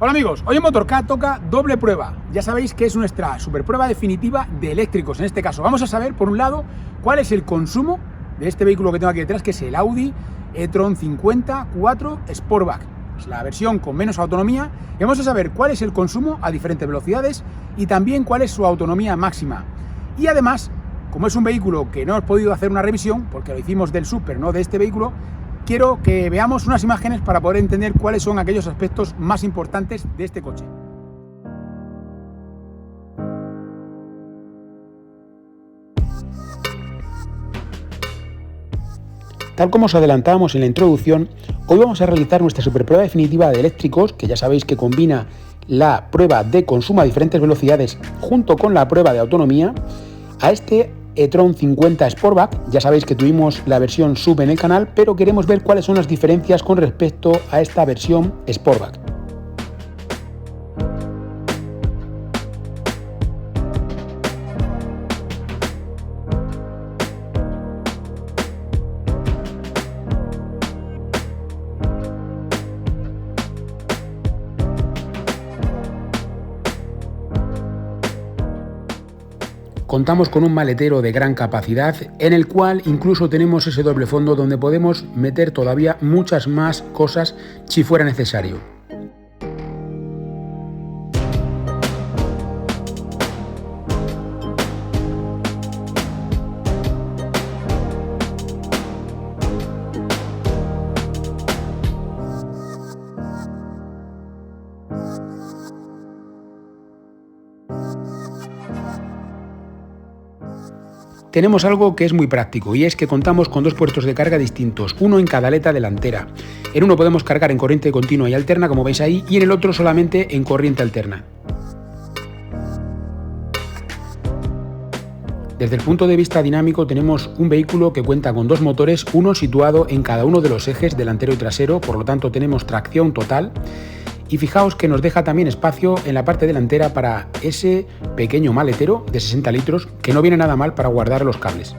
Hola amigos, hoy en Motorcat toca doble prueba. Ya sabéis que es nuestra super prueba definitiva de eléctricos. En este caso vamos a saber, por un lado, cuál es el consumo de este vehículo que tengo aquí detrás, que es el Audi e-tron 50 4 Sportback. Es la versión con menos autonomía. Y vamos a saber cuál es el consumo a diferentes velocidades y también cuál es su autonomía máxima. Y además, como es un vehículo que no hemos podido hacer una revisión, porque lo hicimos del Super, no de este vehículo, quiero que veamos unas imágenes para poder entender cuáles son aquellos aspectos más importantes de este coche. Tal como os adelantábamos en la introducción, hoy vamos a realizar nuestra superprueba definitiva de eléctricos, que ya sabéis que combina la prueba de consumo a diferentes velocidades junto con la prueba de autonomía, a este e-tron 50 Sportback. Ya sabéis que tuvimos la versión Sub en el canal, pero queremos ver cuáles son las diferencias con respecto a esta versión Sportback. Contamos con un maletero de gran capacidad en el cual incluso tenemos ese doble fondo donde podemos meter todavía muchas más cosas si fuera necesario. Tenemos algo que es muy práctico y es que contamos con dos puertos de carga distintos, uno en cada aleta delantera. En uno podemos cargar en corriente continua y alterna, como veis ahí, y en el otro solamente en corriente alterna. Desde el punto de vista dinámico tenemos un vehículo que cuenta con dos motores, uno situado en cada uno de los ejes delantero y trasero, por lo tanto tenemos tracción total. Y fijaos que nos deja también espacio en la parte delantera para ese pequeño maletero de 60 litros que no viene nada mal para guardar los cables.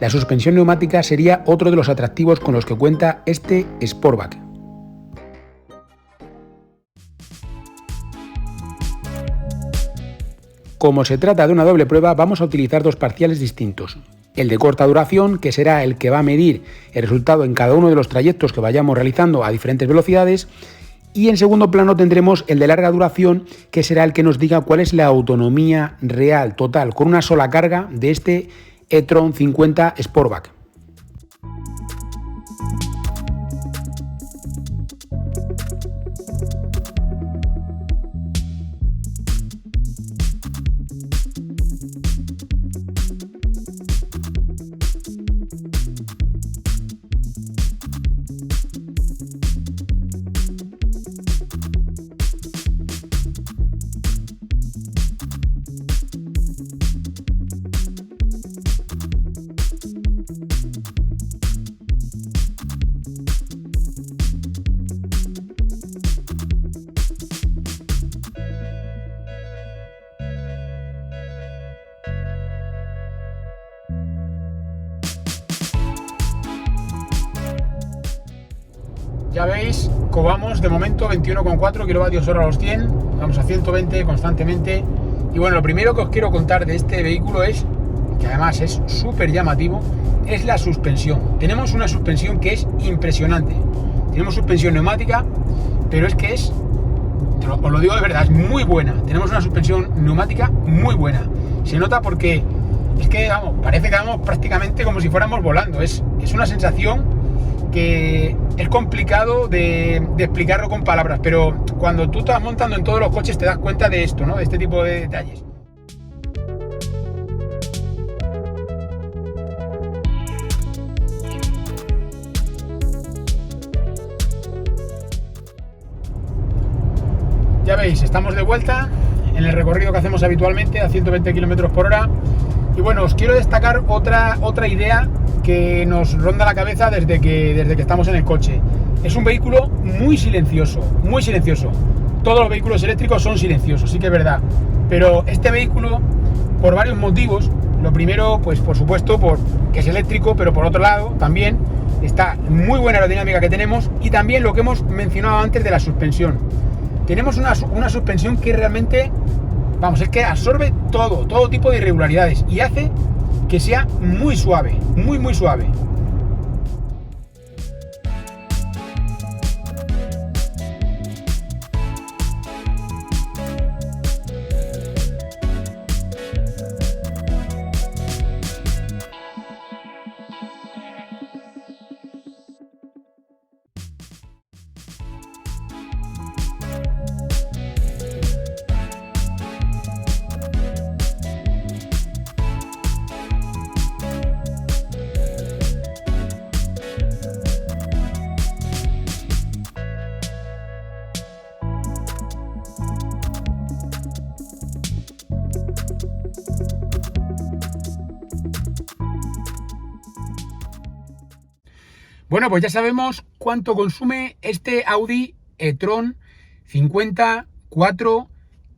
La suspensión neumática sería otro de los atractivos con los que cuenta este Sportback. Como se trata de una doble prueba, vamos a utilizar dos parciales distintos. El de corta duración, que será el que va a medir el resultado en cada uno de los trayectos que vayamos realizando a diferentes velocidades, y en segundo plano tendremos el de larga duración, que será el que nos diga cuál es la autonomía real total con una sola carga de este e-tron 50 Sportback. Ya veis, cobamos de momento 21,4 kWh a los 100, vamos a 120 constantemente. Y bueno, lo primero que os quiero contar de este vehículo es, que además es súper llamativo, es la suspensión. Tenemos una suspensión que es impresionante. Tenemos suspensión neumática, pero es que os lo digo de verdad, es muy buena. Tenemos una suspensión neumática muy buena. Se nota porque es que, vamos, parece que vamos prácticamente como si fuéramos volando. Es una sensación que es complicado de explicarlo con palabras, pero cuando tú estás montando en todos los coches te das cuenta de esto, ¿no? De este tipo de detalles. Ya veis, estamos de vuelta en el recorrido que hacemos habitualmente a 120 km por hora. Y bueno, os quiero destacar otra idea que nos ronda la cabeza desde que estamos en el coche. Es un vehículo muy silencioso, muy silencioso. Todos los vehículos eléctricos son silenciosos, sí que es verdad. Pero este vehículo, por varios motivos, lo primero, pues por supuesto, porque es eléctrico, pero por otro lado, también, está muy buena aerodinámica que tenemos, y también lo que hemos mencionado antes de la suspensión. Tenemos una suspensión que realmente, vamos, es que absorbe todo tipo de irregularidades y hace que sea muy suave, muy suave. Bueno, pues ya sabemos cuánto consume este Audi e-tron 50 4,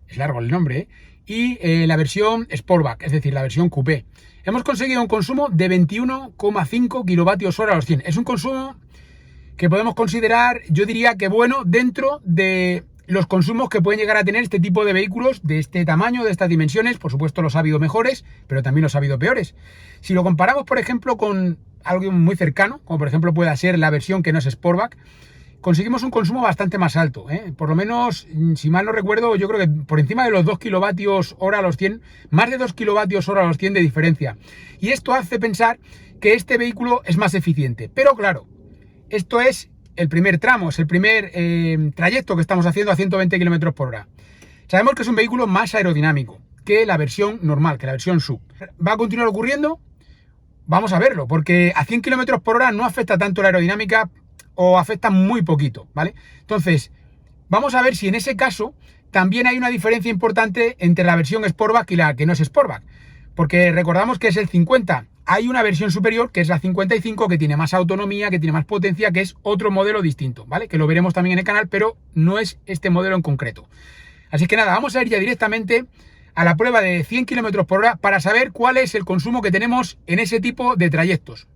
es largo el nombre, y la versión Sportback, es decir, la versión coupé. Hemos conseguido un consumo de 21,5 kilovatios hora a los 100. Es un consumo que podemos considerar, yo diría que bueno, dentro de los consumos que pueden llegar a tener este tipo de vehículos de este tamaño, de estas dimensiones. Por supuesto los ha habido mejores, pero también los ha habido peores. Si lo comparamos, por ejemplo, con algo muy cercano, como por ejemplo pueda ser la versión que no es Sportback, conseguimos un consumo bastante más alto, ¿eh? Por lo menos, si mal no recuerdo, yo creo que por encima de los 2 kilovatios hora a los 100, más de 2 kilovatios hora a los 100 de diferencia. Y esto hace pensar que este vehículo es más eficiente. Pero claro, esto es el primer tramo, es el primer trayecto que estamos haciendo a 120 km por hora. Sabemos que es un vehículo más aerodinámico que la versión normal, que la versión SUV. ¿Va a continuar ocurriendo? Vamos a verlo, porque a 100 km por hora no afecta tanto la aerodinámica, o afecta muy poquito, ¿vale? Entonces, vamos a ver si en ese caso también hay una diferencia importante entre la versión Sportback y la que no es Sportback, porque recordamos que es el 50. Hay una versión superior, que es la 55, que tiene más autonomía, que tiene más potencia, que es otro modelo distinto, ¿vale? Que lo veremos también en el canal, pero no es este modelo en concreto. Así que nada, vamos a ir ya directamente a la prueba de 100 km por hora para saber cuál es el consumo que tenemos en ese tipo de trayectos.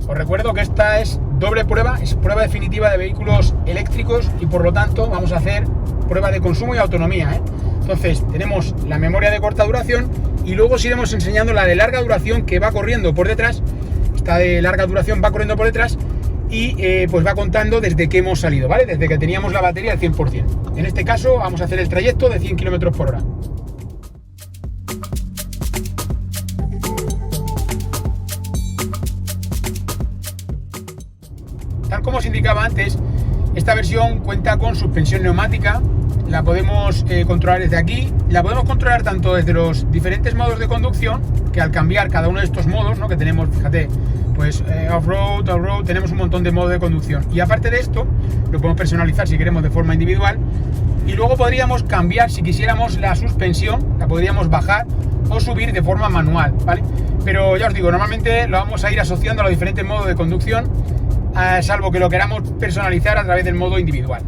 Os recuerdo que esta es doble prueba, es prueba definitiva de vehículos eléctricos y por lo tanto vamos a hacer prueba de consumo y autonomía, ¿eh? Entonces tenemos la memoria de corta duración y luego os iremos enseñando la de larga duración que va corriendo por detrás. Esta de larga duración va corriendo por detrás y pues va contando desde que hemos salido, ¿vale? Desde que teníamos la batería al 100%. En este caso vamos a hacer el trayecto de 100 km por hora. Tal como os indicaba antes, esta versión cuenta con suspensión neumática. La podemos controlar desde aquí. La podemos controlar tanto desde los diferentes modos de conducción, que al cambiar cada uno de estos modos, ¿no? Que tenemos, fíjate, pues off-road, off-road, tenemos un montón de modos de conducción. Y aparte de esto, lo podemos personalizar si queremos de forma individual. Y luego podríamos cambiar, si quisiéramos, la suspensión, la podríamos bajar o subir de forma manual, ¿vale? Pero ya os digo, normalmente lo vamos a ir asociando a los diferentes modos de conducción, salvo que lo queramos personalizar a través del modo individual.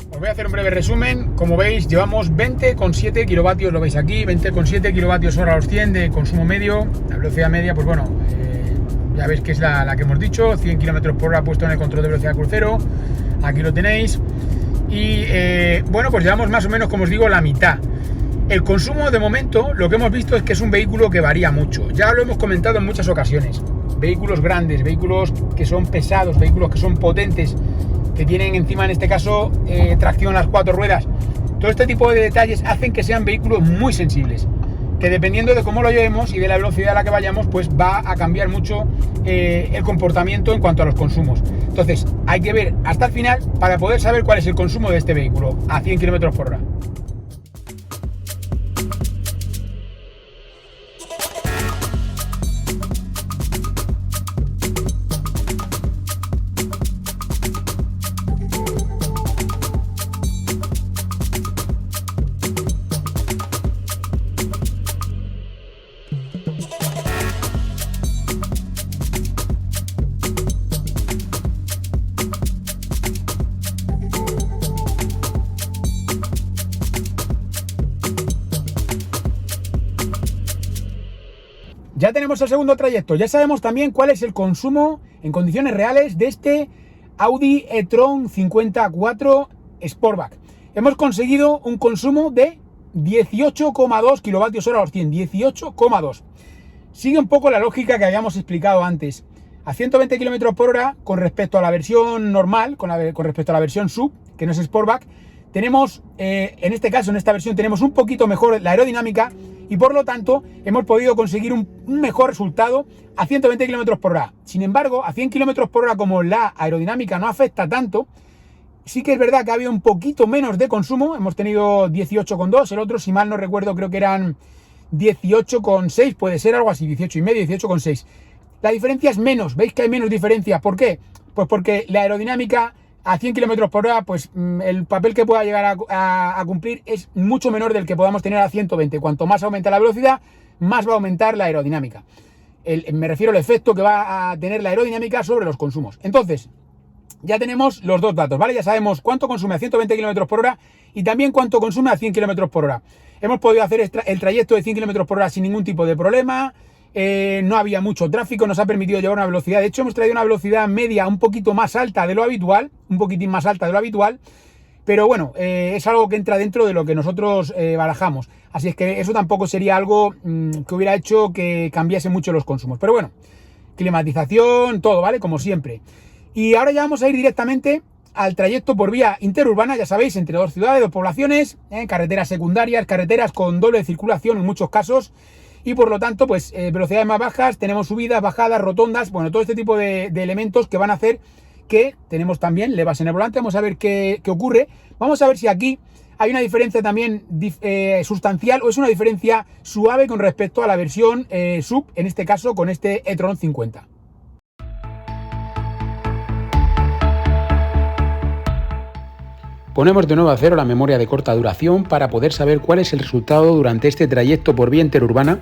Os voy a hacer un breve resumen. Como veis, llevamos 20,7 kilovatios, lo veis aquí, 20,7 kilovatios hora a los 100 de consumo medio. La velocidad media, pues bueno, ya veis que es la que hemos dicho, 100 km por hora puesto en el control de velocidad crucero. Aquí lo tenéis. Y bueno, pues llevamos más o menos, como os digo, la mitad. El consumo de momento, lo que hemos visto es que es un vehículo que varía mucho. Ya lo hemos comentado en muchas ocasiones. Vehículos grandes, vehículos que son pesados, vehículos que son potentes, que tienen encima, en este caso, tracción a las 4 ruedas. Todo este tipo de detalles hacen que sean vehículos muy sensibles, que dependiendo de cómo lo llevemos y de la velocidad a la que vayamos, pues va a cambiar mucho el comportamiento en cuanto a los consumos. Entonces hay que ver hasta el final para poder saber cuál es el consumo de este vehículo a 100 km por hora. Ya tenemos el segundo trayecto, ya sabemos también cuál es el consumo en condiciones reales de este Audi e-tron 54 Sportback. Hemos conseguido un consumo de 18,2 kWh a los 100, 18,2. Sigue un poco la lógica que habíamos explicado antes. A 120 km por hora, con respecto a la versión normal, con respecto a la versión sub, que no es Sportback, tenemos, en este caso, en esta versión, tenemos un poquito mejor la aerodinámica y por lo tanto hemos podido conseguir un mejor resultado a 120 km por hora. Sin embargo, a 100 km por hora, como la aerodinámica no afecta tanto, sí que es verdad que ha habido un poquito menos de consumo. Hemos tenido 18,2, el otro, si mal no recuerdo, creo que eran 18,6, puede ser algo así, 18,5, 18,6. La diferencia es menos, veis que hay menos diferencia. ¿Por qué? Pues porque la aerodinámica a 100 km por hora, pues el papel que pueda llegar a cumplir es mucho menor del que podamos tener a 120. Cuanto más aumenta la velocidad, más va a aumentar la aerodinámica. Me refiero al efecto que va a tener la aerodinámica sobre los consumos. Entonces, ya tenemos los dos datos, ¿vale? Ya sabemos cuánto consume a 120 km por hora y también cuánto consume a 100 km por hora. Hemos podido hacer el trayecto de 100 km por hora sin ningún tipo de problema. No había mucho tráfico, nos ha permitido llevar una velocidad. De hecho, hemos traído una velocidad media un poquito más alta de lo habitual, un poquitín más alta de lo habitual, pero bueno, es algo que entra dentro de lo que nosotros barajamos. Así es que eso tampoco sería algo que hubiera hecho que cambiase mucho los consumos. Pero bueno, climatización, todo, ¿vale? Como siempre. Y ahora ya vamos a ir directamente al trayecto por vía interurbana, ya sabéis, entre dos ciudades, dos poblaciones, carreteras secundarias, carreteras con doble circulación en muchos casos. Y por lo tanto, pues velocidades más bajas, tenemos subidas, bajadas, rotondas, bueno, todo este tipo de elementos que van a hacer que tenemos también levas en el volante. Vamos a ver qué ocurre. Vamos a ver si aquí hay una diferencia también sustancial o es una diferencia suave con respecto a la versión sub, en este caso con este e-tron 50. Ponemos de nuevo a cero la memoria de corta duración para poder saber cuál es el resultado durante este trayecto por vía interurbana.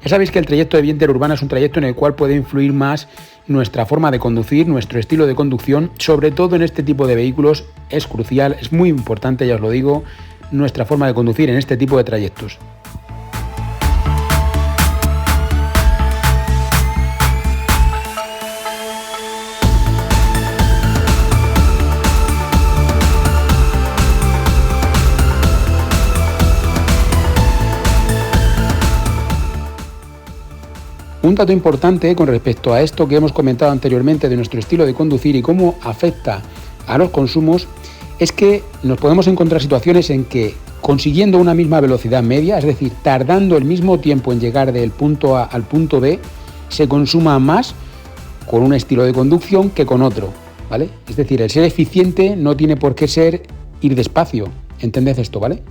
Ya sabéis que el trayecto de vía interurbana es un trayecto en el cual puede influir más nuestra forma de conducir, nuestro estilo de conducción, sobre todo en este tipo de vehículos es crucial, es muy importante, ya os lo digo, nuestra forma de conducir en este tipo de trayectos. Un dato importante con respecto a esto que hemos comentado anteriormente de nuestro estilo de conducir y cómo afecta a los consumos es que nos podemos encontrar situaciones en que consiguiendo una misma velocidad media, es decir, tardando el mismo tiempo en llegar del punto A al punto B, se consuma más con un estilo de conducción que con otro, ¿vale? Es decir, el ser eficiente no tiene por qué ser ir despacio, ¿entended esto, vale?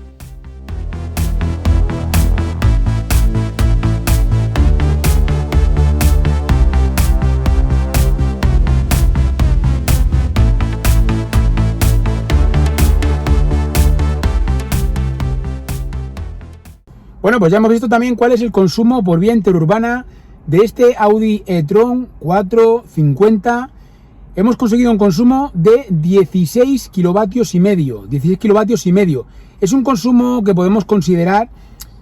Bueno, pues ya hemos visto también cuál es el consumo por vía interurbana de este Audi e-tron 450. Hemos conseguido un consumo de 16 kilovatios y medio. 16 kilovatios y medio. Es un consumo que podemos considerar,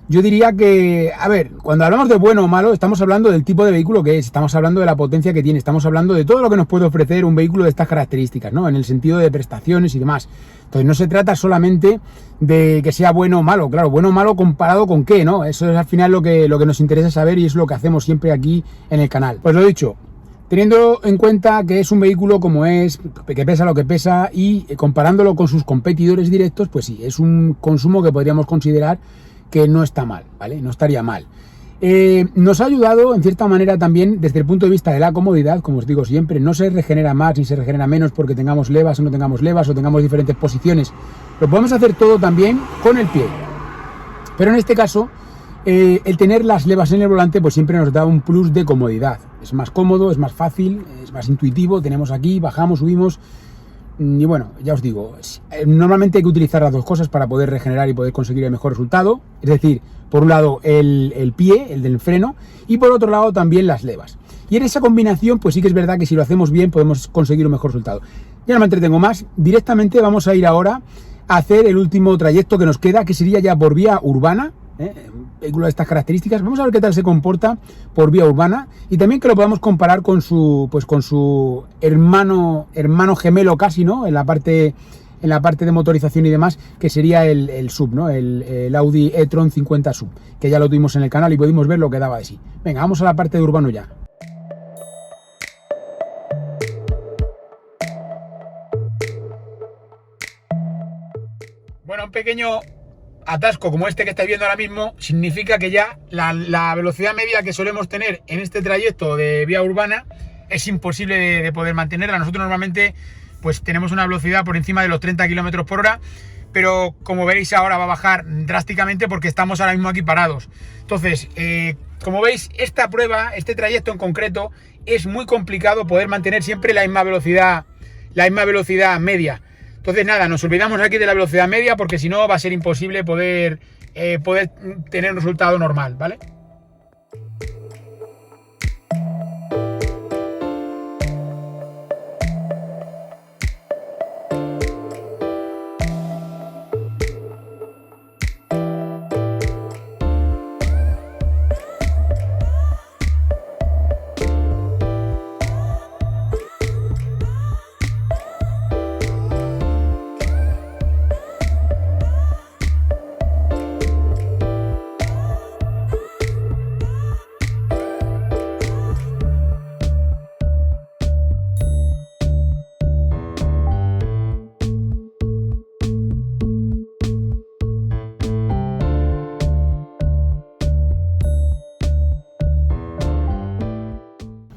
yo diría que, a ver, cuando hablamos de bueno o malo, estamos hablando del tipo de vehículo que es, estamos hablando de la potencia que tiene, estamos hablando de todo lo que nos puede ofrecer un vehículo de estas características, ¿no? En el sentido de prestaciones y demás. Entonces no se trata solamente de que sea bueno o malo, claro, bueno o malo comparado con qué, ¿no? Eso es al final lo que nos interesa saber y es lo que hacemos siempre aquí en el canal. Pues lo dicho, teniendo en cuenta que es un vehículo como es, que pesa lo que pesa y comparándolo con sus competidores directos, pues sí, es un consumo que podríamos considerar que no está mal, ¿vale? No estaría mal. Nos ha ayudado en cierta manera también desde el punto de vista de la comodidad, como os digo siempre, no se regenera más ni se regenera menos porque tengamos levas o no tengamos levas o tengamos diferentes posiciones. Lo podemos hacer todo también con el pie. Pero en este caso, el tener las levas en el volante pues siempre nos da un plus de comodidad. Es más cómodo, es más fácil, es más intuitivo, tenemos aquí, bajamos, subimos. Y bueno, ya os digo, normalmente hay que utilizar las dos cosas para poder regenerar y poder conseguir el mejor resultado. Es decir, por un lado el pie, el del freno, y por otro lado también las levas. Y en esa combinación, pues sí que es verdad que si lo hacemos bien podemos conseguir un mejor resultado. Ya no me entretengo más, directamente vamos a ir ahora a hacer el último trayecto que nos queda, que sería ya por vía urbana, vehículo de estas características. Vamos a ver qué tal se comporta por vía urbana y también que lo podamos comparar con su hermano gemelo casi, ¿no? En la parte de motorización y demás, que sería el SUV, ¿no? El Audi e-tron 50 SUV, que ya lo tuvimos en el canal y pudimos ver lo que daba de sí. Venga, vamos a la parte de urbano ya. Bueno, un pequeño atasco como este que estáis viendo ahora mismo significa que ya la velocidad media que solemos tener en este trayecto de vía urbana es imposible de poder mantenerla. Nosotros normalmente pues tenemos una velocidad por encima de los 30 km por hora, pero como veréis ahora va a bajar drásticamente porque estamos ahora mismo aquí parados. Entonces, como veis, esta prueba, este trayecto en concreto, es muy complicado poder mantener siempre la misma velocidad media. Entonces nada, nos olvidamos aquí de la velocidad media porque si no va a ser imposible poder tener un resultado normal, ¿vale?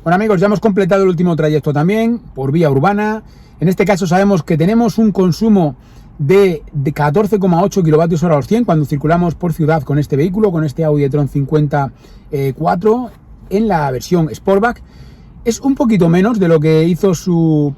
Bueno amigos, ya hemos completado el último trayecto también por vía urbana. En este caso sabemos que tenemos un consumo de 14,8 kWh a los 100 cuando circulamos por ciudad con este vehículo, con este Audi e-tron 50 4 en la versión Sportback. Es un poquito menos de lo que hizo su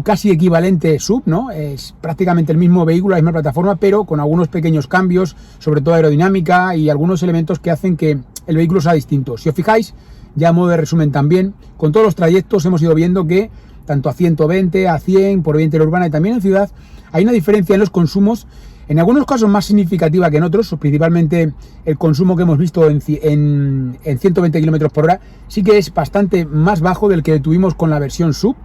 casi equivalente SUV, ¿no? Es prácticamente el mismo vehículo, la misma plataforma, pero con algunos pequeños cambios, sobre todo aerodinámica y algunos elementos que hacen que el vehículo sea distinto. Si os fijáis, ya a modo de resumen también, con todos los trayectos hemos ido viendo que tanto a 120, a 100, por vía interurbana y también en ciudad, hay una diferencia en los consumos, en algunos casos más significativa que en otros, principalmente el consumo que hemos visto en 120 km por hora, sí que es bastante más bajo del que tuvimos con la versión SUV.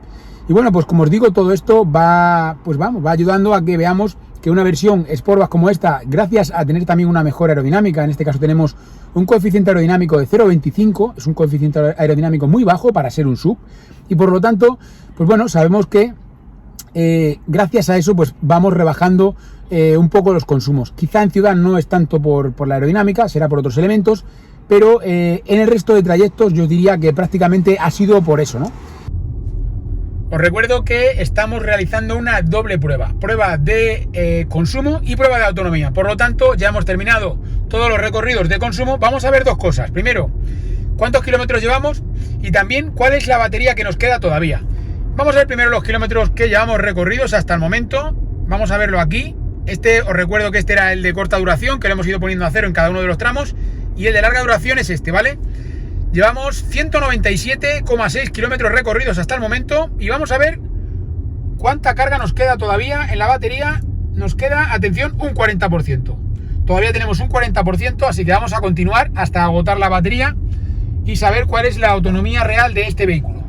Y bueno, pues como os digo, todo esto va ayudando a que veamos que una versión Sportback como esta, gracias a tener también una mejor aerodinámica, en este caso tenemos un coeficiente aerodinámico de 0,25, es un coeficiente aerodinámico muy bajo para ser un SUV, y por lo tanto, pues bueno, sabemos que gracias a eso pues vamos rebajando un poco los consumos. Quizá en ciudad no es tanto por la aerodinámica, será por otros elementos, pero en el resto de trayectos yo diría que prácticamente ha sido por eso, ¿no? Os recuerdo que estamos realizando una doble prueba de consumo y prueba de autonomía. Por lo tanto, ya hemos terminado todos los recorridos de consumo. Vamos a ver dos cosas. Primero, cuántos kilómetros llevamos y también cuál es la batería que nos queda todavía. Vamos a ver primero los kilómetros que llevamos recorridos hasta el momento. Vamos a verlo aquí. Os recuerdo que este era el de corta duración, que lo hemos ido poniendo a cero en cada uno de los tramos. Y el de larga duración es este, ¿vale? Llevamos 197,6 kilómetros recorridos hasta el momento y vamos a ver cuánta carga nos queda todavía en la batería. Nos queda, atención, un 40%. Todavía tenemos un 40%, así que vamos a continuar hasta agotar la batería y saber cuál es la autonomía real de este vehículo.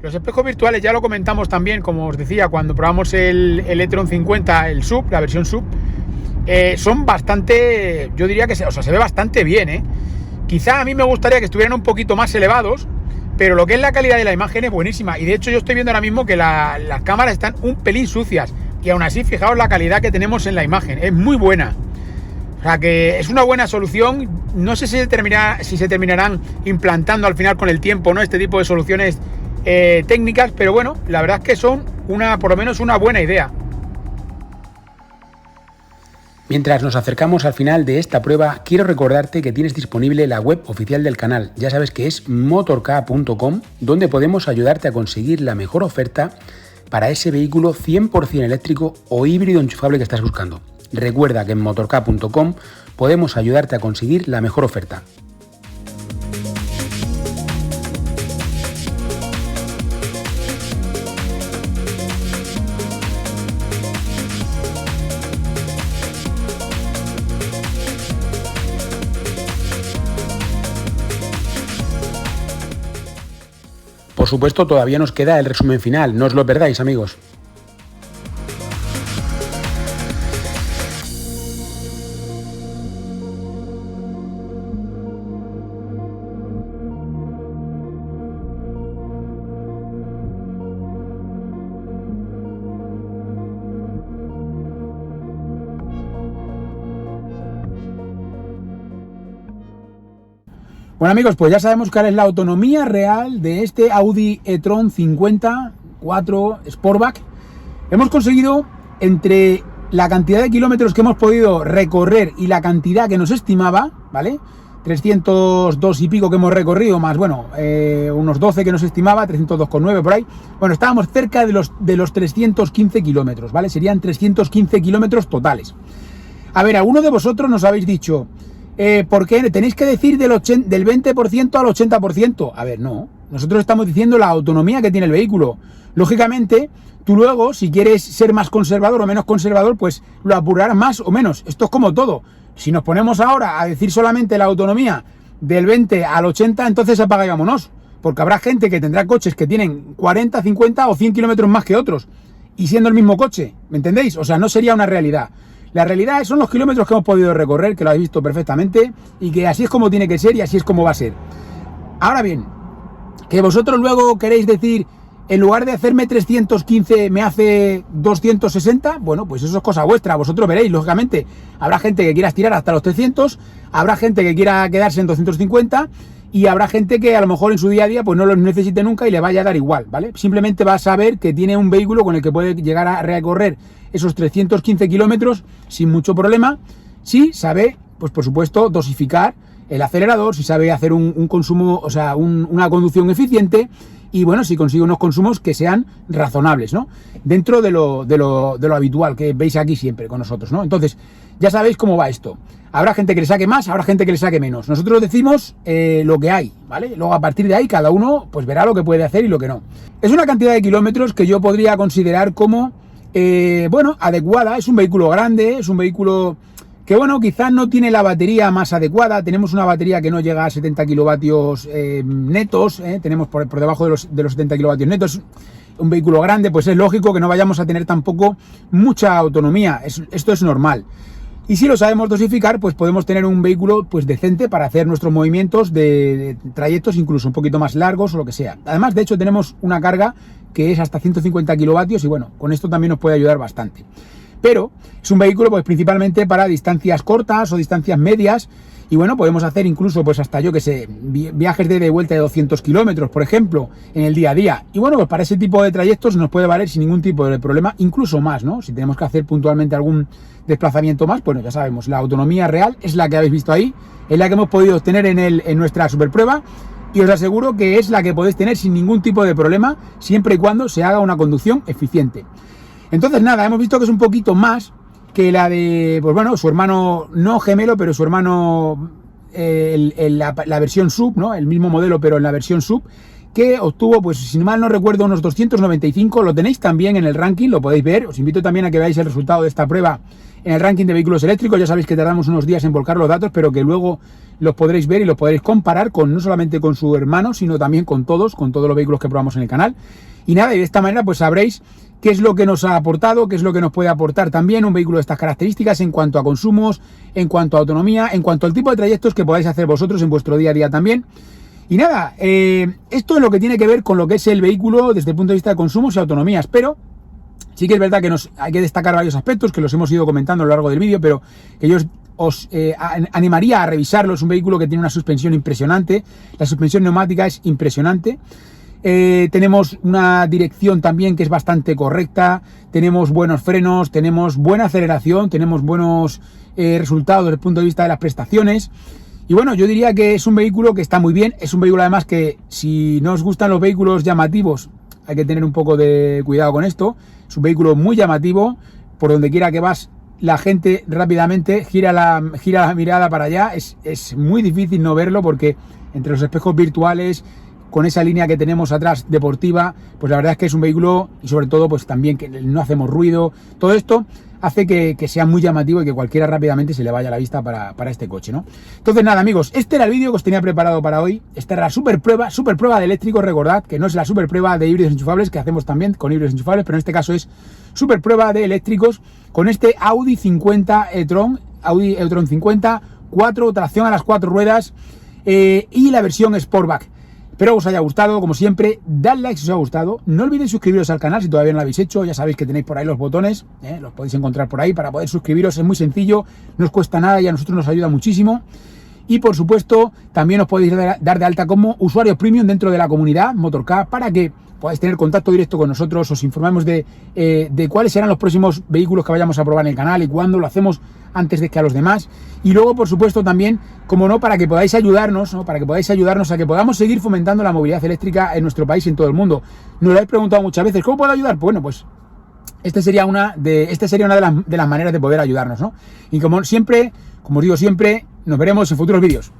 Los espejos virtuales ya lo comentamos también, como os decía, cuando probamos el e-tron 50, el SUV, la versión SUV, son bastante, yo diría que se ve bastante bien, ¿eh? Quizá a mí me gustaría que estuvieran un poquito más elevados, pero lo que es la calidad de la imagen es buenísima. Y de hecho yo estoy viendo ahora mismo que las cámaras están un pelín sucias y aún así fijaos la calidad que tenemos en la imagen, es muy buena. O sea que es una buena solución. No sé si se terminarán implantando al final con el tiempo, ¿no? Este tipo de soluciones técnicas, pero bueno, la verdad es que son por lo menos una buena idea. Mientras nos acercamos al final de esta prueba, quiero recordarte que tienes disponible la web oficial del canal, ya sabes que es motork.com, donde podemos ayudarte a conseguir la mejor oferta para ese vehículo 100% eléctrico o híbrido enchufable que estás buscando. Recuerda que en motork.com podemos ayudarte a conseguir la mejor oferta. supuesto todavía nos queda el resumen final, no os lo perdáis, amigos. Bueno amigos, pues ya sabemos cuál es la autonomía real de este Audi e-tron 50 4 Sportback. Hemos conseguido, entre la cantidad de kilómetros que hemos podido recorrer y la cantidad que nos estimaba, ¿vale? 302 y pico que hemos recorrido, más bueno, unos 12 que nos estimaba, 302,9 por ahí. Bueno, estábamos cerca de los 315 kilómetros, ¿vale? Serían 315 kilómetros totales. A ver, algunos de vosotros nos habéis dicho... ¿por qué tenéis que decir del 20% al 80%? A ver, no. Nosotros estamos diciendo la autonomía que tiene el vehículo. Lógicamente, tú luego, si quieres ser más conservador o menos conservador, pues lo apurarás más o menos. Esto es como todo. Si nos ponemos ahora a decir solamente la autonomía del 20 al 80, entonces apaga y vámonos. Porque habrá gente que tendrá coches que tienen 40, 50 o 100 kilómetros más que otros. Y siendo el mismo coche, ¿me entendéis? O sea, no sería una realidad. La realidad son los kilómetros que hemos podido recorrer, que lo habéis visto perfectamente, y que así es como tiene que ser y así es como va a ser. Ahora bien, que vosotros luego queréis decir, en lugar de hacerme 315 me hace 260, bueno, pues eso es cosa vuestra, vosotros veréis, lógicamente. Habrá gente que quiera estirar hasta los 300, habrá gente que quiera quedarse en 250, y habrá gente que a lo mejor en su día a día pues no lo necesite nunca y le vaya a dar igual, ¿vale? Simplemente va a saber que tiene un vehículo con el que puede llegar a recorrer esos 315 kilómetros sin mucho problema, si sabe, pues por supuesto, dosificar el acelerador, si sabe hacer un consumo, o sea, una conducción eficiente, y bueno, si consigue unos consumos que sean razonables, ¿no? Dentro de lo habitual que veis aquí siempre con nosotros, ¿no? Entonces, ya sabéis cómo va esto. Habrá gente que le saque más, habrá gente que le saque menos. Nosotros decimos lo que hay, ¿vale? Luego a partir de ahí cada uno pues verá lo que puede hacer y lo que no. Es una cantidad de kilómetros que yo podría considerar como, bueno, adecuada. Es un vehículo grande, es un vehículo que, bueno, quizás no tiene la batería más adecuada. Tenemos una batería que no llega a 70 kilovatios netos, tenemos por debajo de los 70 kilovatios netos. Un vehículo grande, pues es lógico que no vayamos a tener tampoco mucha autonomía. Esto es normal. Y si lo sabemos dosificar, pues podemos tener un vehículo pues decente para hacer nuestros movimientos de trayectos incluso un poquito más largos o lo que sea. Además, de hecho, tenemos una carga que es hasta 150 kilovatios y bueno, con esto también nos puede ayudar bastante. Pero es un vehículo pues principalmente para distancias cortas o distancias medias. Y bueno, podemos hacer incluso, pues hasta yo que sé, viajes de vuelta de 200 kilómetros, por ejemplo, en el día a día. Y bueno, pues para ese tipo de trayectos nos puede valer sin ningún tipo de problema, incluso más, ¿no? Si tenemos que hacer puntualmente algún desplazamiento más, bueno, ya sabemos, la autonomía real es la que habéis visto ahí, es la que hemos podido obtener en nuestra superprueba. Y os aseguro que es la que podéis tener sin ningún tipo de problema, siempre y cuando se haga una conducción eficiente. Entonces, nada, hemos visto que es un poquito más que la de, pues bueno, su hermano, no gemelo, pero su hermano, la versión sub, ¿no? El mismo modelo, pero en la versión sub, que obtuvo, pues si mal no recuerdo, unos 295, lo tenéis también en el ranking, lo podéis ver. Os invito también a que veáis el resultado de esta prueba en el ranking de vehículos eléctricos. Ya sabéis que tardamos unos días en volcar los datos, pero que luego los podréis ver y los podréis comparar con, no solamente con su hermano, sino también con todos los vehículos que probamos en el canal. Y nada, y de esta manera pues sabréis qué es lo que nos ha aportado, qué es lo que nos puede aportar también un vehículo de estas características en cuanto a consumos, en cuanto a autonomía, en cuanto al tipo de trayectos que podáis hacer vosotros en vuestro día a día también. Y nada, esto es lo que tiene que ver con lo que es el vehículo desde el punto de vista de consumos y autonomías, pero sí que es verdad que hay que destacar varios aspectos que los hemos ido comentando a lo largo del vídeo, pero que yo os animaría a revisarlo. Es un vehículo que tiene una suspensión impresionante, la suspensión neumática es impresionante. Tenemos una dirección también que es bastante correcta, tenemos buenos frenos, tenemos buena aceleración, tenemos buenos resultados desde el punto de vista de las prestaciones. Y bueno, yo diría que es un vehículo que está muy bien, es un vehículo además que si no os gustan los vehículos llamativos, hay que tener un poco de cuidado con esto. Es un vehículo muy llamativo, por donde quiera que vas, la gente rápidamente gira la mirada para allá, es muy difícil no verlo porque entre los espejos virtuales, con esa línea que tenemos atrás deportiva, pues la verdad es que es un vehículo y sobre todo pues también que no hacemos ruido, todo esto hace que sea muy llamativo y que cualquiera rápidamente se le vaya a la vista para este coche, ¿no? Entonces nada, amigos, este era el vídeo que os tenía preparado para hoy. Esta era la super prueba de eléctricos. Recordad que no es la super prueba de híbridos enchufables que hacemos también con híbridos enchufables, pero en este caso es super prueba de eléctricos con este Audi 50 e-tron, Audi e-tron 50, 4, tracción a las 4 ruedas y la versión Sportback. Espero que os haya gustado, como siempre, dadle like si os ha gustado. No olvidéis suscribiros al canal si todavía no lo habéis hecho. Ya sabéis que tenéis por ahí los botones, los podéis encontrar por ahí para poder suscribiros. Es muy sencillo, no os cuesta nada y a nosotros nos ayuda muchísimo. Y por supuesto, también os podéis dar de alta como usuarios premium dentro de la comunidad Motorcar para que podáis tener contacto directo con nosotros. Os informamos de cuáles serán los próximos vehículos que vayamos a probar en el canal y cuándo lo hacemos antes de que a los demás. Y luego, por supuesto, también, como no, para que podáis ayudarnos, ¿no? Para que podáis ayudarnos a que podamos seguir fomentando la movilidad eléctrica en nuestro país y en todo el mundo. Nos lo habéis preguntado muchas veces, ¿cómo puedo ayudar? Bueno, pues esta sería una de las maneras de poder ayudarnos, ¿no? Y como siempre, como os digo siempre, nos veremos en futuros vídeos.